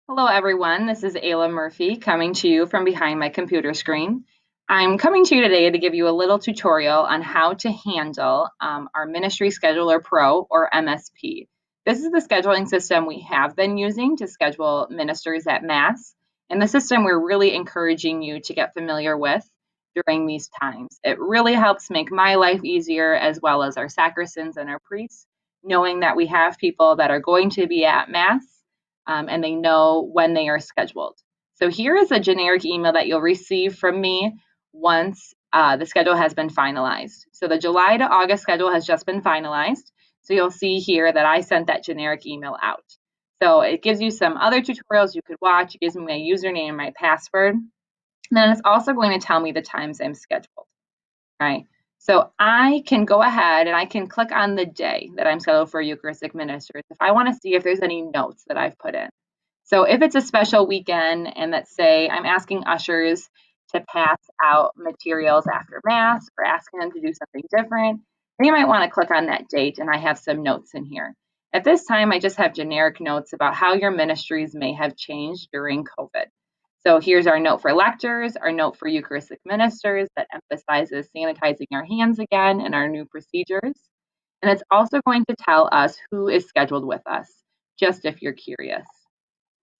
Hello, everyone. This is Ayla Murphy coming to you from behind my computer screen. I'm coming to you today to give you a little tutorial on how to handle our Ministry Scheduler Pro or MSP. This is the scheduling system we have been using to schedule ministers at Mass, and the system we're really encouraging you to get familiar with during these times. It really helps make my life easier as well as our sacristans and our priests, knowing that we have people that are going to be at Mass and they know when they are scheduled. So here is a generic email that you'll receive from me once the schedule has been finalized. So the July to August schedule has just been finalized. So you'll see here that I sent that generic email out. So it gives you some other tutorials you could watch. It gives me my username and my password. And then it's also going to tell me the times I'm scheduled, right? So I can go ahead and I can click on the day that I'm scheduled for Eucharistic ministers if I want to see if there's any notes that I've put in. So if it's a special weekend and let's say I'm asking ushers to pass out materials after Mass or asking them to do something different, they might want to click on that date and I have some notes in here. At this time, I just have generic notes about how your ministries may have changed during COVID. So here's our note for lectors, our note for Eucharistic ministers that emphasizes sanitizing our hands again and our new procedures. And it's also going to tell us who is scheduled with us, just if you're curious.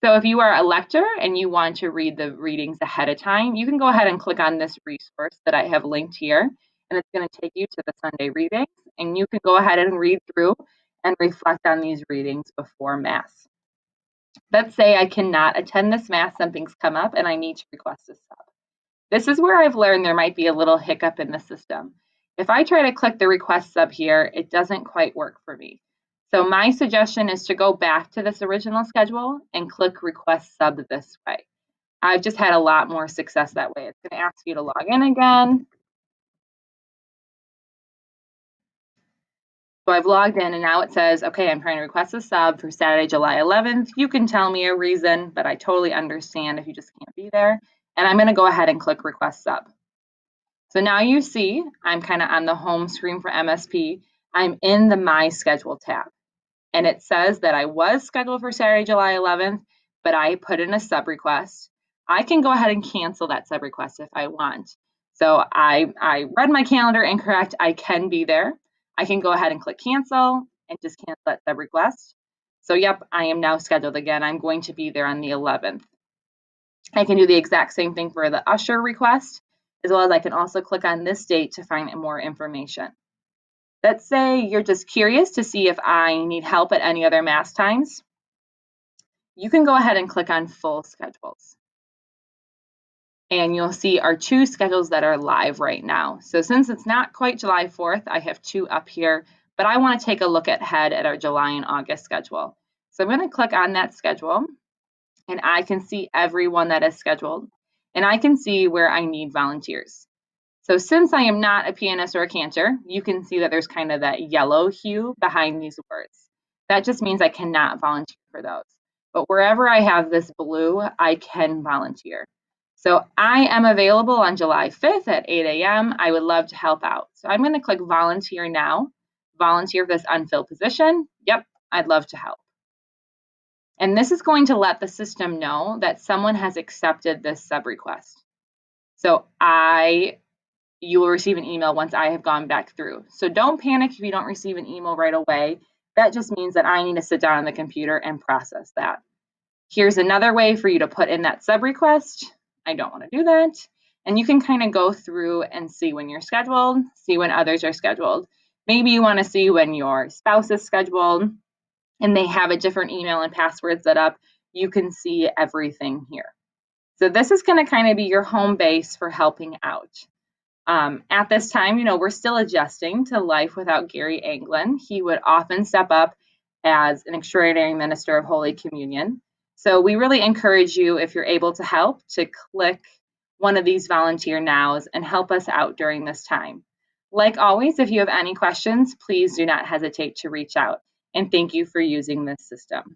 So if you are a lector and you want to read the readings ahead of time, you can go ahead and click on this resource that I have linked here, and it's going to take you to the Sunday readings, and you can go ahead and read through and reflect on these readings before Mass. Let's say I cannot attend this Mass, something's come up, and I need to request a sub. This is where I've learned there might be a little hiccup in the system. If I try to click the request sub here, it doesn't quite work for me. So my suggestion is to go back to this original schedule and click request sub this way. I've just had a lot more success that way. It's going to ask you to log in again. So I've logged in and now it says, okay, I'm trying to request a sub for Saturday, July 11th. You can tell me a reason, but I totally understand if you just can't be there. And I'm going to go ahead and click request sub. So now you see I'm kind of on the home screen for MSP. I'm in the My Schedule tab. And it says that I was scheduled for Saturday, July 11th, but I put in a sub request. I can go ahead and cancel that sub request if I want. So I read my calendar incorrect. I can be there. I can go ahead and click cancel and just cancel that sub request. So yep, I am now scheduled again. I'm going to be there on the 11th. I can do the exact same thing for the usher request, as well as I can also click on this date to find more information. Let's say you're just curious to see if I need help at any other Mass times. You can go ahead and click on full schedules. And you'll see our two schedules that are live right now. So since it's not quite July 4th, I have two up here, but I want to take a look ahead at our July and August schedule. So I'm going to click on that schedule and I can see everyone that is scheduled and I can see where I need volunteers. So since I am not a pianist or a cantor, you can see that there's kind of that yellow hue behind these words. That just means I cannot volunteer for those. But wherever I have this blue, I can volunteer. So I am available on July 5th at 8 a.m. I would love to help out. So I'm going to click volunteer now, volunteer for this unfilled position. Yep, I'd love to help. And this is going to let the system know that someone has accepted this sub request. So you will receive an email once I have gone back through. So don't panic if you don't receive an email right away. That just means that I need to sit down on the computer and process that. Here's another way for you to put in that sub request. I don't want to do that. And you can kind of go through and see when you're scheduled, see when others are scheduled. Maybe you want to see when your spouse is scheduled and they have a different email and password set up. You can see everything here. So this is going to kind of be your home base for helping out. At this time, we're still adjusting to life without Gary Anglin. He would often step up as an extraordinary minister of Holy Communion. So we really encourage you, if you're able to help, to click one of these volunteer nows and help us out during this time. Like always, if you have any questions, please do not hesitate to reach out. And thank you for using this system.